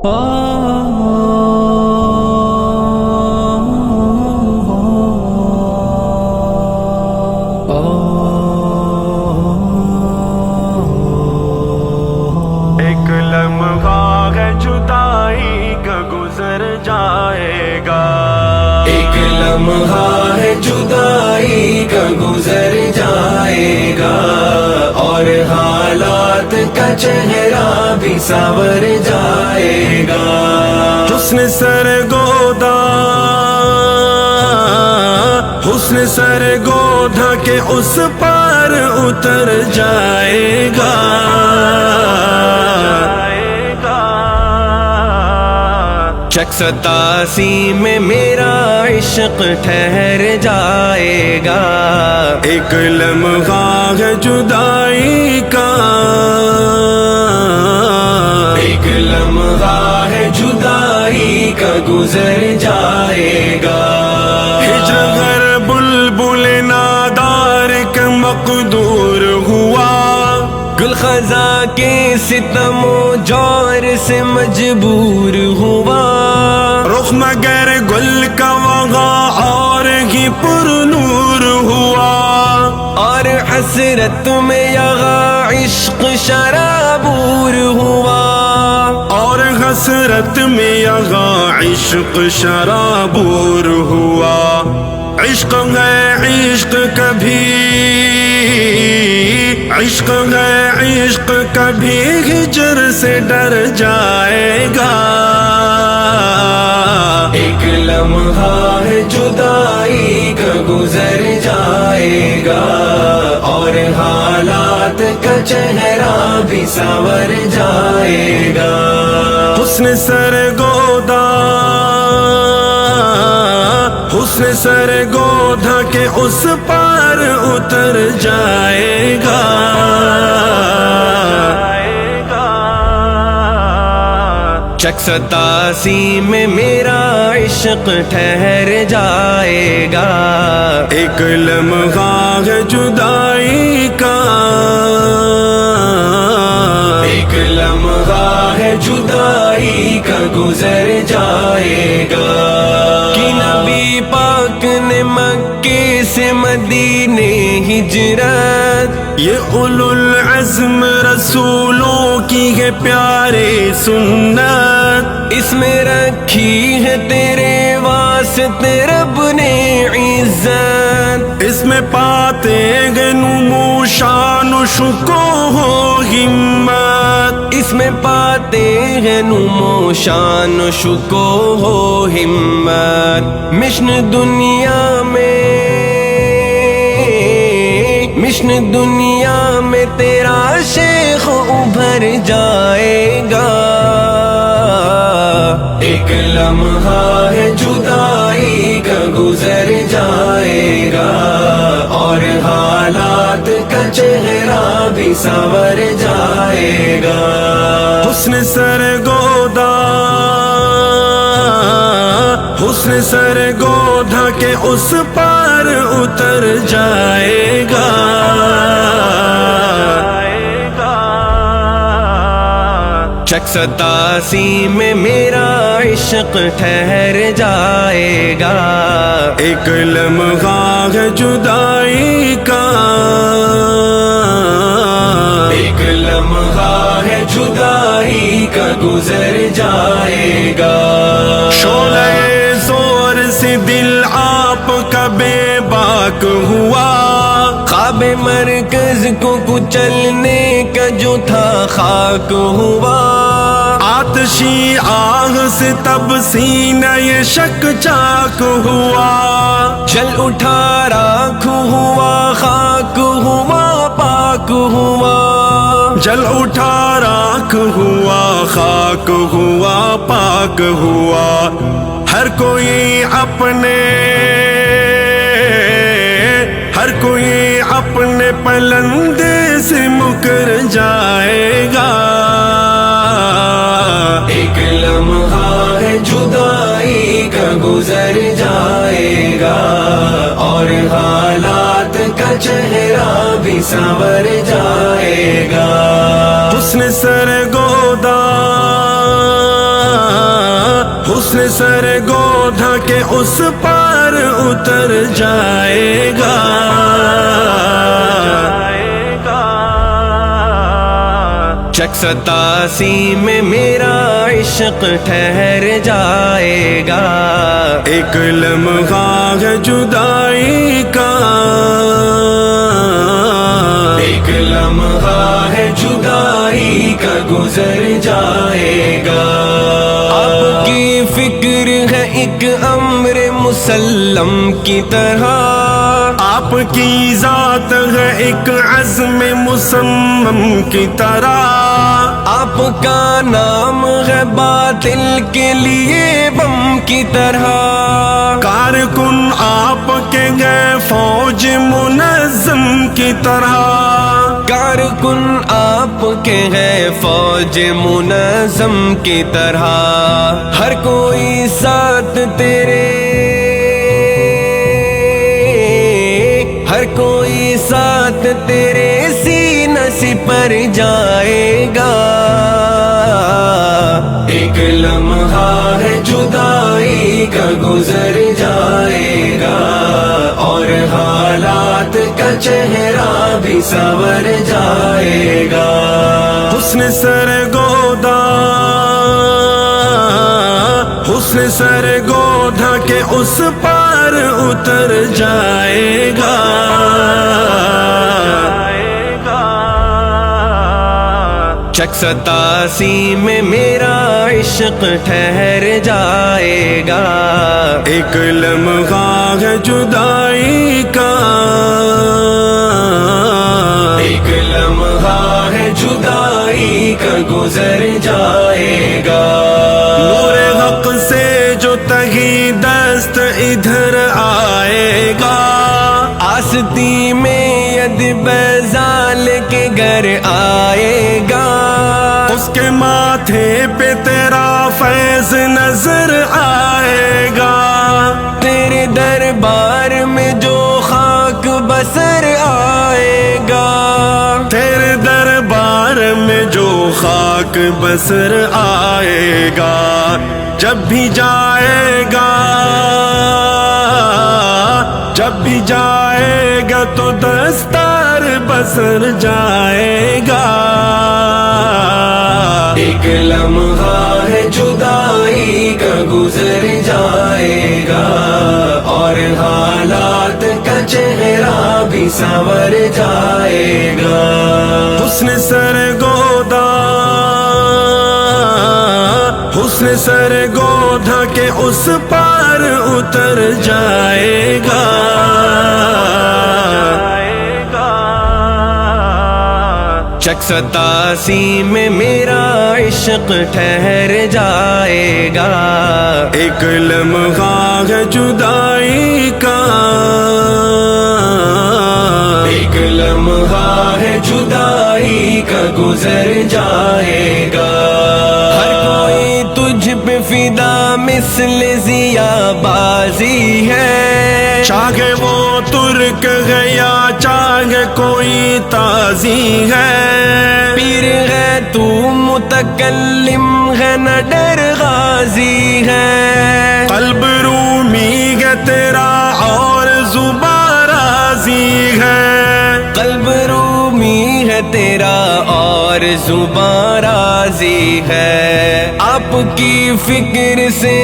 ایک لمحہ ہے جدائی کا گزر جائے گا، ایک لمحہ ہے جدائی کا گزر جائے گا، اور حالات کا چہرہ بھی سنور جائے گا۔ حسن سرگودا، حسن سرگودا کے اس پار اتر جائے گا، شک 87 میں میرا عشق ٹھہر جائے گا۔ ایک لمحہ ہے جدائی کا، ایک لمحہ ہے جدائی کا گزر جائے گا۔ ہجر گر بلبل نادار کا مقدور ہوا، گل خزاں کے ستم و جور سے مجبور ہوا، رخ مگر گل کا وغا اور ہی پر نور ہوا، اور حسرت میں یغا عشق شرابور ہوا، اور حسرت میں یغا عشق شرابور ہوا۔ عشق ہے عشق کبھی، عشق ہے عشق کبھی ہجر سے ڈر جائے گا، ایک لمحہ ہے جدائی کا گزر جائے گا، اور حالات کا چہرہ بھی سنور جائے گا۔ حسن سرگودا، حسن سرگودا کے اس پار اتر جائے گا۔ شک 87 میں میرا عشق ٹھہر جائے گا۔ ایک لمحہ ہے جدائی کا، ایک لمحہ ہے جدائی کا گزر جائے گا۔ کہ نبی پاک نے مکے سے مدینے ہجرت، یہ اولو العزم رسولوں کی ہے پیارے سنت، اس میں رکھی ہے تیرے واسطے رب نے عزت، اس میں پاتے ہیں نمو شان و شکو ہو ہمت، اس میں پاتے ہیں نمو شان و شکو ہو ہمت۔ مشن دنیا میں، مشن دنیا میں تیرا شیخ ابھر جائے گا۔ ایک لمحہ ہے جدائی کا گزر جائے گا، اور حالات کا چہرہ بھی سنور جائے گا۔ حسن سرگودا، حسن سرگودا کے اس پار اتر جائے گا۔ شک 87 میں میرا عشق ٹھہر جائے گا۔ ایک لمحہ ہے جدائی کا، ایک لمحہ ہے جدائی کا گزر جائے گا۔ شعلہ زور سے دل آپ کا بے باک ہوا، خواب مرکز کو کچلنے کا جو تھا خاک ہوا، آتشی آہ سے تب سینہ یہ شک چاک ہوا، جل اٹھا راکھ ہوا، خاک ہوا پاک ہوا، جل اٹھا راکھ ہوا، خاک ہوا پاک ہوا۔ ہر کوئی اپنے، ہر کوئی اپنے پلندے سے مکر جائے گا۔ ایک لمحہ ہے جدائی کا گزر جائے گا، اور حالات کا چہرہ بھی سنور جائے گا۔ حسن سرگودا، حسن سر گودھا کے اس پار اتر جائے گا. شک 87 میں میرا عشق ٹھہر جائے گا. ایک لمحہ ہے جدائی کا، ایک لمحہ ہے جدائی کا گزر جائے گا. آپ کی فکر ہے ایک امر مسلم کی طرح، آپ کی ذات ہے ایک عزم مسمم کی طرح. آپ کا نام ہے باطل کے لیے بم کی طرح. کارکن آپ کے گئے فوج منظم کی طرح. کارکن آپ کے ہیں فوج منظم کی طرح. ہر کوئی ساتھ تیرے، ہر کوئی ساتھ تیرے سینہ سپر جائے گا. ایک لمحہ ہے جدائی کا گزر جائے گا، اور حالات کا چہرہ بھی سنور جائے گا. حسن سر گودھا، حسن سر گودھا کے اس پار اتر جائے گا. شک 87 میں میرا عشق ٹھہر جائے گا. ایک لمحہ ہے جدائی کا، ایک لمحہ ہے جدائی کا گزر جائے گا. نور حق سے جو تہی دست ادھر آئے گا، آستی میں ید بیزال کے گھر آئے گا. اس کے ماتھے پہ تیرا فیض نظر آئے گا. تیرے دربار میں جو خاک بسر آئے گا، تیرے دربار میں جو خاک بسر آئے گا. جب بھی جائے گا، جب بھی جائے گا تو دستار بسر جائے گا. ایک لمحہ ہے جدائی کا گزر جائے گا، اور حالات کا چہرہ بھی سنور جائے گا. حسن سر گودھا، حسن سر گودھا کے اس پار اتر جائے گا. شک 87 میں میرا عشق ٹھہر جائے گا. ایک لمحہ ہے جدائی کا، ایک لمحہ ہے جدائی کا گزر جائے گا. ہر کوئی تجھ پہ فدا مثل ضیا بازی ہے، چاہے وہ ترک ہے یا چاہے کوئی تازی ہے. پیر ہے تو متکلم ہے نہ ڈر غازی ہے. قلب رومی ہے تیرا اور زباں رازی ہے. قلب رومی ہے تیرا اور زباں راضی ہے. آپ کی فکر سے،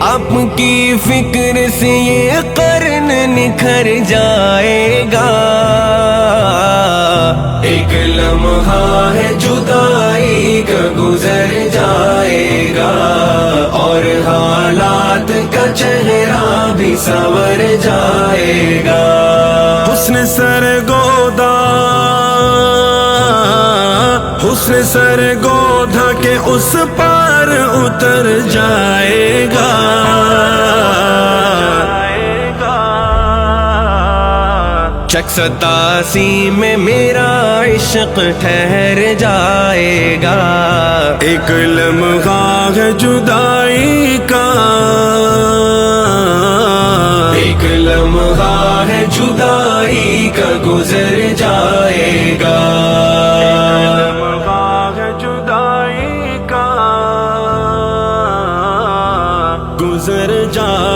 آپ کی فکر سے یہ قرن نکھر جائے گا. ایک لمحہ ہے جدائی کا گزر جائے گا، اور حالات کا چہرہ بھی سنور جائے گا. حسن سر گودھا، حسن سر گودھا کے اس پار اتر جائے گا. شک 87 میں میرا عشق ٹھہر جائے گا. ایک لمحہ ہے جدائی کا، ایک لمحہ ہے جدائی کا گزر جائے گا. لمحہ ہے جدائی کا. گزر جا